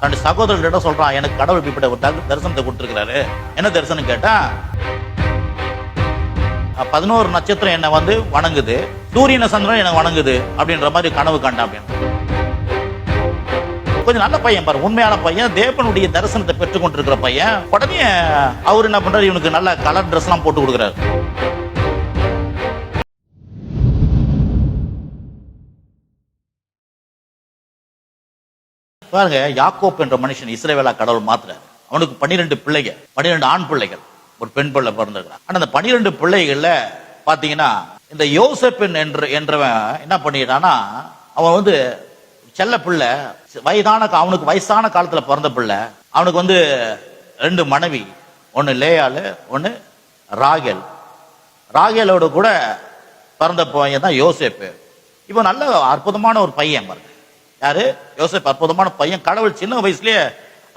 தன் சகோதரர்கிட்ட சொல்றான், எனக்கு கடவுள் இப்படி ஒரு தரிசனத்தை கொடுத்துருக்கிறாரு. என்ன தரிசனம் கேட்டா, 11 நட்சத்திரம் என்ன வந்து வணங்குது, சூரியன சந்திரன் எனக்கு வணங்குது அப்படின்ற மாதிரி கனவு கண்டான் அப்படின்னு. கொஞ்சம் நல்ல பையன் பாரு, உண்மையான பையன், தேவனுடைய தரிசனத்தை பெற்றுக் கொண்டிருக்கிற பையன். உடனே அவர் என்ன பண்றாரு, இவனுக்கு நல்ல கலர் ட்ரெஸ் எல்லாம் போட்டு கொடுக்குறாரு. பாருங்க, யாக்கோப் என்ற மனுஷன் இஸ்ரவேலா கடவுள் மாத்துறாரு. அவனுக்கு 12 பிள்ளைகள், 12 ஆண் பிள்ளைகள், ஒரு பெண் பிள்ளை பிறந்திருக்கிறான். ஆனா அந்த 12 பிள்ளைகள்ல பாத்தீங்கன்னா இந்த யோசேப்பின் என்றவன் என்ன பண்ணிட்டான்னா, அவன் வந்து செல்ல பிள்ளை, அவனுக்கு வயசான காலத்துல பிறந்த பிள்ளை. அவனுக்கு வந்து 2 மனைவி, ஒன்னு லேயாளு, ஒன்னு ராகேல். ராகேலோட கூட பிறந்த பையன் தான் யோசேப்பு. இவன் நல்ல அற்புதமான ஒரு பையன் பாருங்க. யாரு? யோசேப்பு அற்புதமான பையன். கடவுள் சின்ன வயசுலயே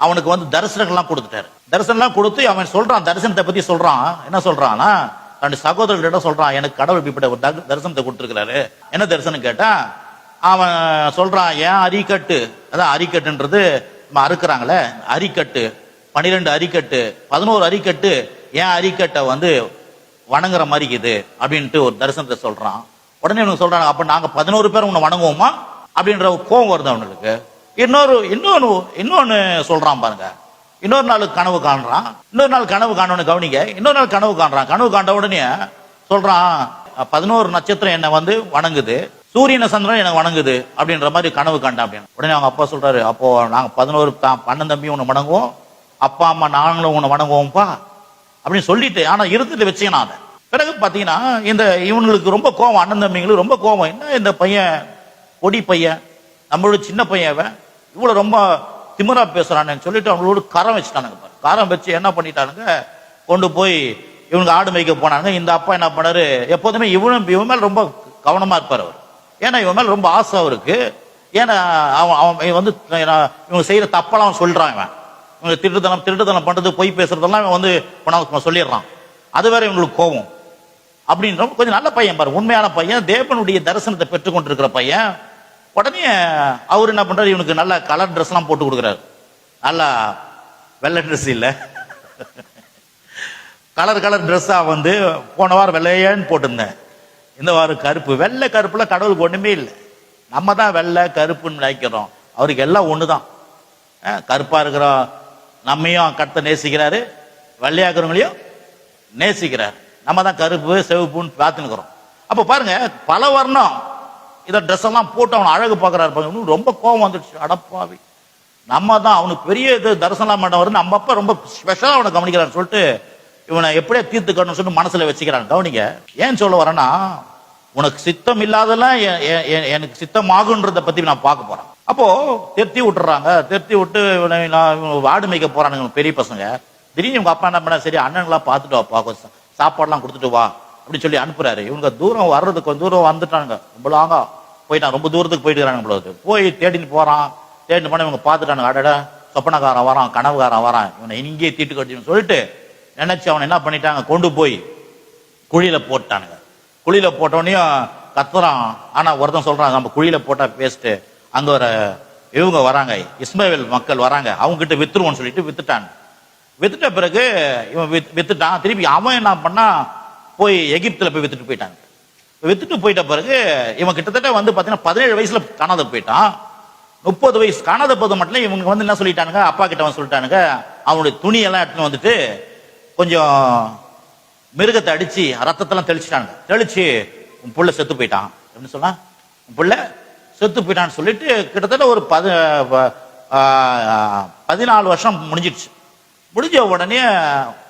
அவனுக்கு வந்து தரிசனங்கள்லாம் கொடுத்துட்டாரு. தரிசனம்லாம் கொடுத்து அவன் சொல்றான், தரிசனத்தை பத்தி சொல்றான். என்ன சொல்றான்னா, தன் சகோதரர்கிட்ட சொல்றான், எனக்கு கடவுள் இப்படி ஒரு தரிசனத்தை கொடுத்துருக்கிறாரு. என்ன தரிசனம் கேட்டா, அவன் சொல்றான், ஏன் அரிக்கட்டு, அதான் அரிக்கட்டுன்றது அறுக்கிறாங்களே, அரிக்கட்டு 12 அரிக்கட்டு, 11 அரிக்கட்டு, ஏன் அரிக்கட்டை வந்து வணங்குற மாதிரி இருக்குது அப்படின்ட்டு ஒரு தரிசனத்தை சொல்றான். உடனே இவனுக்கு சொல்றாங்க, அப்ப நாங்க 11 பேர் உன்னை வணங்குவோமா அப்படின்ற கோபம் வருது அவனுக்கு. இன்னொன்னு சொல்றான் பாருங்க. இன்னொரு நாள் கனவு காண்றான். இன்னொரு நாள் கனவு காணவனு கவனிக்க. இன்னொரு நாள் கனவு காண்றான். கனவு காண்ட உடனே சொல்றான், 11 நட்சத்திரம் என்ன வந்து வணங்குது, சூரியன சந்திரன் எனக்கு வணங்குது அப்படின்ற மாதிரி கனவு காண்டான் அப்படின்னு. உடனே அவங்க அப்பா சொல்றாரு, அப்போ நாங்க 11 அண்ணன் தம்பி உன்னை வணங்குவோம், அப்பா அம்மா நாங்களும் உன்னை வணங்குவோம்ப்பா அப்படின்னு சொல்லிட்டு, ஆனா இருந்துட்டு வச்சுக்கணும் அதை. பிறகு பாத்தீங்கன்னா இந்த இவங்களுக்கு ரொம்ப கோபம், அண்ணன் தம்பிங்களுக்கு ரொம்ப கோபம். என்ன இந்த பையன் பொடி பையன், நம்மளோட சின்ன பையன், இவ்வளவு ரொம்ப திமிரா பேசுறான்னு சொல்லிட்டு அவங்களோட கரம் வச்சுட்டானுங்க. கரம் வச்சு என்ன பண்ணிட்டானுங்க, கொண்டு போய் இவனுக்கு ஆடு மேய்க்க போனாங்க. இந்த அப்பா என்ன பண்ணாரு, எப்போதுமே இவன் மேல ரொம்ப கவனமா இருப்பார் அவர். ஏன்னா இவன் மேல ரொம்ப ஆசை அவருக்கு. ஏன்னா அவன் வந்து இவங்க செய்யற தப்பெல்லாம் அவன் சொல்றான். இவங்க திருட்டுத்தனம் பண்றது, பொய் பேசுறதெல்லாம் இவன் வந்து சொல்லிடுறான். அது வேற இவங்களுக்கு கோபம். அப்படின்ற கொஞ்சம் நல்ல பையன் பாரு, உண்மையான பையன், தேவனுடைய தரிசனத்தை பெற்றுக் கொண்டிருக்கிற பையன். உடனே அவர் என்ன பண்றாரு, இவனுக்கு நல்ல கலர் ட்ரெஸ் எல்லாம் போட்டு கொடுக்குறாரு. நல்லா வெள்ளை ட்ரெஸ் இல்ல, கலர் ட்ரெஸ்ஸா வந்து போன வாரம் வெள்ளையன்னு போட்டிருந்தேன், இந்த வாரம் கருப்பு. வெள்ளை கருப்புல கடவுளுக்கு ஒண்ணுமே இல்லை. நம்ம தான் வெள்ளை கருப்புன்னு நினைக்கிறோம், அவருக்கு எல்லாம் ஒண்ணுதான். கருப்பா இருக்கிறோம் நம்மையும் கருத்தை நேசிக்கிறாரு, வெள்ளையாக்குறவங்களையும் நேசிக்கிறார். நம்ம தான் கருப்பு சிவப்புன்னு பார்த்துன்னு. அப்ப பாருங்க, பல வர்ணம் இதை ட்ரெஸ் எல்லாம் போட்டு அவன் அழகு பார்க்கறாரு. ரொம்ப கோபம் வந்துடுச்சு, அடப்பாவி, நம்ம தான் அவனுக்கு பெரிய இது தரிசனம் பண்ண வருது, நம்ம அப்பா ரொம்ப ஸ்பெஷலா அவனை கவனிக்கிறான்னு சொல்லிட்டு இவனை எப்படியே தீர்த்துக்கணும்னு சொல்லிட்டு மனசுல வச்சுக்கிறான். கவனிங்க, ஏன் சொல்ல வரேன்னா, உனக்கு சித்தம் இல்லாதெல்லாம் எனக்கு சித்தமாகுன்றத பத்தி நான் பார்க்க போறேன். அப்போ திருத்தி விட்டுறாங்க. திருத்தி விட்டு ஆடு மேய்க்க போறானுங்க பெரிய பசங்க. திடீர்னு இவங்க அப்பா என்ன பண்ண, சரி அண்ணன்களா பார்த்துட்டு வாப்பா, கொஞ்சம் சாப்பாடுலாம் கொடுத்துட்டு வா அப்படின்னு சொல்லி அனுப்புறாரு. இவங்க தூரம் வர்றதுக்கு கொஞ்சம் தூரம் வந்துட்டானுங்க, ரொம்ப லாங்கா போயிட்டான், ரொம்ப தூரத்துக்கு போயிட்டு இருக்கிறாங்க. போய் தேடின்னு போறான். தேடின்னு போன இவங்க பார்த்துட்டானுங்க, அடடா சொப்பனக்காரன் வரான், கனவுக்காரன் வரான், இவனை இங்கேயே தீட்டு கட்டின்னு சொல்லிட்டு நினைச்சு அவனை என்ன பண்ணிட்டாங்க, கொண்டு போய் குழியில போட்டானுங்க. குழியில போட்டோடனையும் கத்துறான். ஆனா ஒருத்தன் சொல்றாங்க, நம்ம குழியில போட்டா பேஸ்ட், அங்க ஒரு இவங்க வராங்க, இஸ்மவேல் மக்கள் வராங்க, அவங்க கிட்ட வித்துருவோம்னு சொல்லிட்டு வித்துட்டாங்க. வித்துட்ட பிறகு இவன் வித்துட்டான். திருப்பி அவன் என்ன பண்ணா, போய் எகிப்துல போய் வித்துட்டு போயிட்டாங்க. வித்துட்டு போயிட்ட பிறகு இவன் கிட்டத்தட்ட வந்து பாத்தீங்கன்னா 17 வயசுல காணாத போயிட்டான். 30 வயசு காணாத போது மட்டும் இவங்க வந்து என்ன சொல்லிட்டானுங்க, அப்பா கிட்ட வந்து சொல்லிட்டானுங்க, அவனுடைய துணியெல்லாம் எடுத்துன்னு வந்துட்டு கொஞ்சம் மிருகத்தை அடிச்சு ரத்தத்தெல்லாம் தெளிச்சுட்டானுங்க. தெளிச்சு உன் புள்ள செத்து போயிட்டான் அப்படின்னு சொன்னா, உன் புள்ள செத்து போயிட்டான்னு சொல்லிட்டு கிட்டத்தட்ட ஒரு 14 வருஷம் முடிஞ்சிடுச்சு. முடிஞ்ச உடனே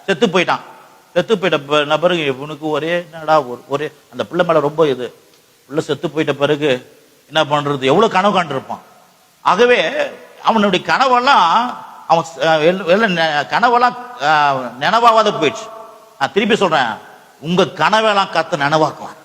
செத்து போயிட்டான். செத்து போயிட்ட பிறகு இவனுக்கு ஒரே என்னடா, ஒரே அந்த பிள்ளை மேல ரொம்ப இது, பிள்ளை செத்து போயிட்ட பிறகு என்ன பண்றது, எவ்வளவு கனவு காண்டிருப்பான். ஆகவே அவனுடைய கனவெல்லாம் கனவெல்லாம் நினைவாவாத போயிடுச்சு. நான் திருப்பி சொல்றேன், உங்க கனவெல்லாம் கத்து நினைவாக்குவான்.